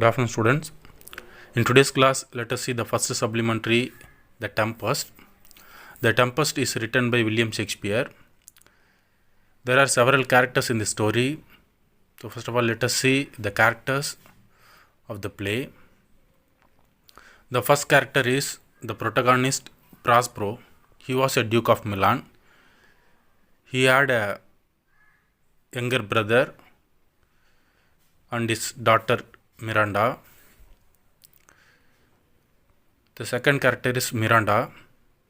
Good afternoon, students. In today's class, let us see the first supplementary, The Tempest. The Tempest is written by William Shakespeare. There are several characters in the story. So first of all, let us see the characters of the play. The first character is the protagonist, Prospero. He was a Duke of Milan. He had a younger brother and his daughter Miranda. The second character is Miranda.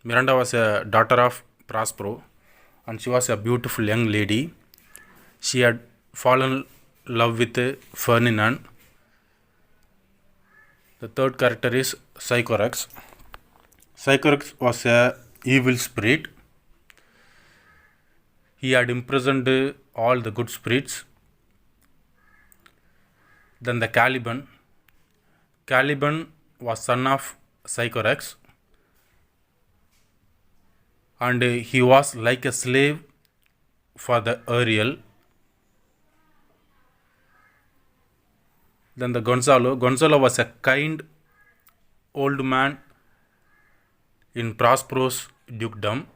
Miranda was a daughter of Prospero and she was a beautiful young lady. She had fallen in love with Ferdinand. The third character is Sycorax. Sycorax was a evil spirit. He had imprisoned all the good spirits. Then the Caliban. Caliban was son of Sycorax and he was like a slave for the Ariel. Then the Gonzalo. Gonzalo was a kind old man in Prospero's dukedom.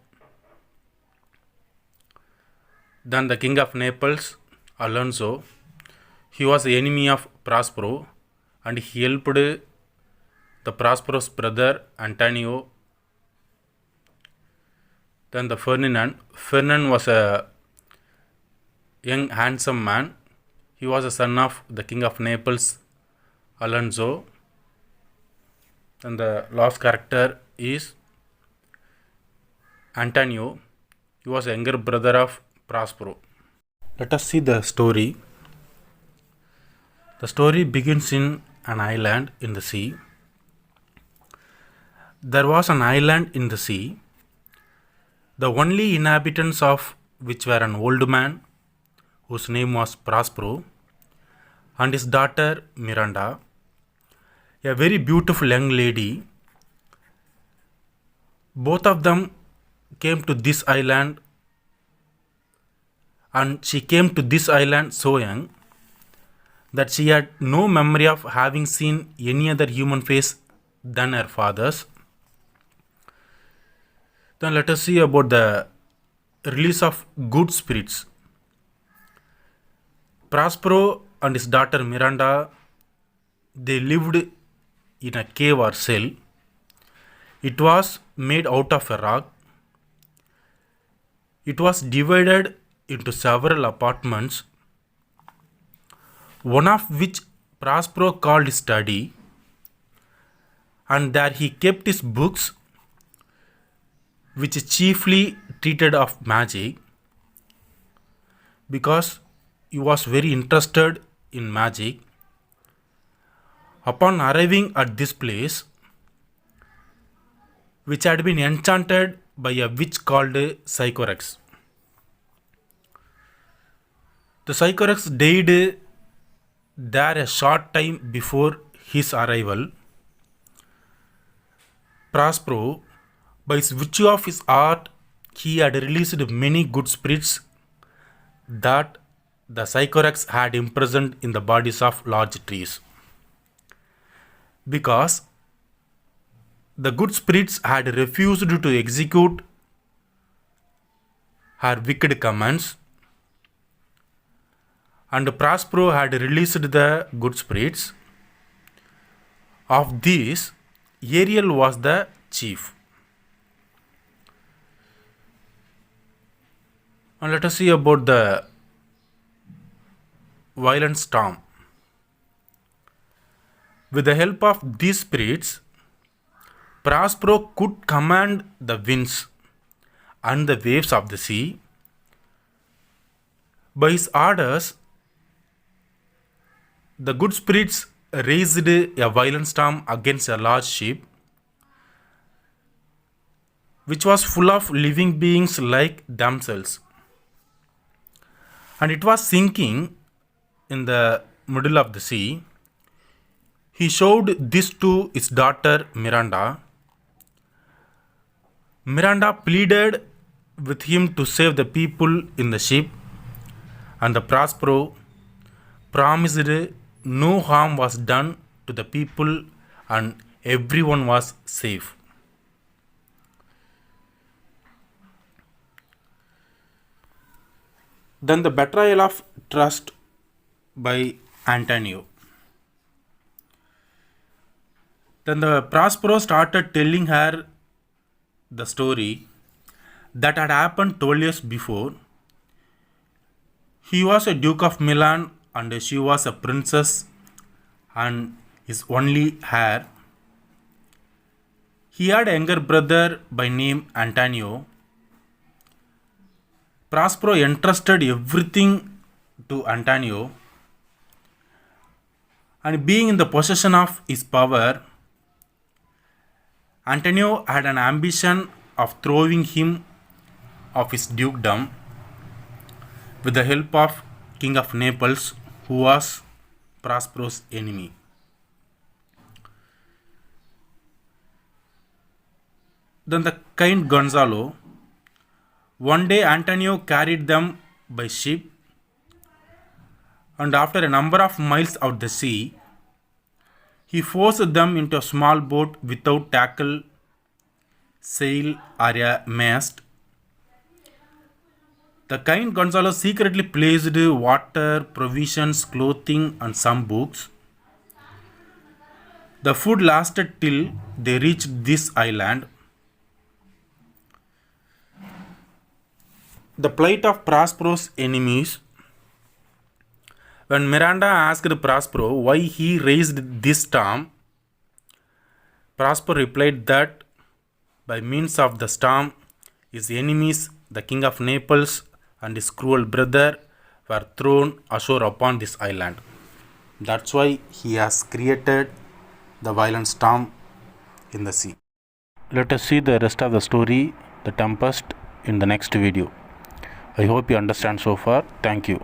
Then the king of Naples, Alonso. He was the enemy of Prospero and he helped the Prospero's brother Antonio. Then the Ferdinand. Ferdinand was a young handsome man. He was a son of the king of Naples, Alonso. And the last character is Antonio. He was a younger brother of Prospero. Let us see the story. The story begins in an island in the sea. There was an island in the sea, the only inhabitants of which were an old man whose name was Prospero and his daughter Miranda, a very beautiful young lady. Both of them came to this island and she came to this island so young that she had no memory of having seen any other human face than her father's. Then let us see about the release of good spirits. Prospero and his daughter Miranda, they lived in a cave or cell. It was made out of a rock. It was divided into several apartments, one of which Prospero called study, and there he kept his books, which chiefly treated of magic, because he was very interested in magic. Upon arriving at this place, which had been enchanted by a witch called Sycorax, the Sycorax died there a short time before his arrival. Prospero, by virtue of his art, he had released many good spirits that the Sycorax had imprisoned in the bodies of large trees. Because the good spirits had refused to execute her wicked commands, and Prospero had released the good spirits. Of these, Ariel was the chief. Now let us see about the violent storm. With the help of these spirits, Prospero could command the winds and the waves of the sea. By his orders, the good spirits raised a violent storm against a large ship, which was full of living beings like themselves. And it was sinking in the middle of the sea. He showed this to his daughter Miranda. Miranda pleaded with him to save the people in the ship, and the Prospero promised no harm was done to the people and everyone was safe. Then the betrayal of trust by Antonio. Then the Prospero started telling her the story that had happened 12 years before. He was a Duke of Milan and she was a princess and his only heir. He had a younger brother by name Antonio. Prospero entrusted everything to Antonio, and being in the possession of his power, Antonio had an ambition of throwing him off his dukedom with the help of King of Naples, who was Prospero's enemy. Then the kind Gonzalo. One day Antonio carried them by ship, and after a number of miles out the sea, he forced them into a small boat without tackle, sail, or a mast. The kind Gonzalo secretly placed water, provisions, clothing, and some books. The food lasted till they reached this island. The plight of Prospero's enemies. When Miranda asked Prospero why he raised this storm, Prospero replied that by means of the storm, his enemies, the King of Naples and his cruel brother, were thrown ashore upon this island. That's why he has created the violent storm in the sea. Let us see the rest of the story, The Tempest, in the next video. I hope you understand so far. Thank you.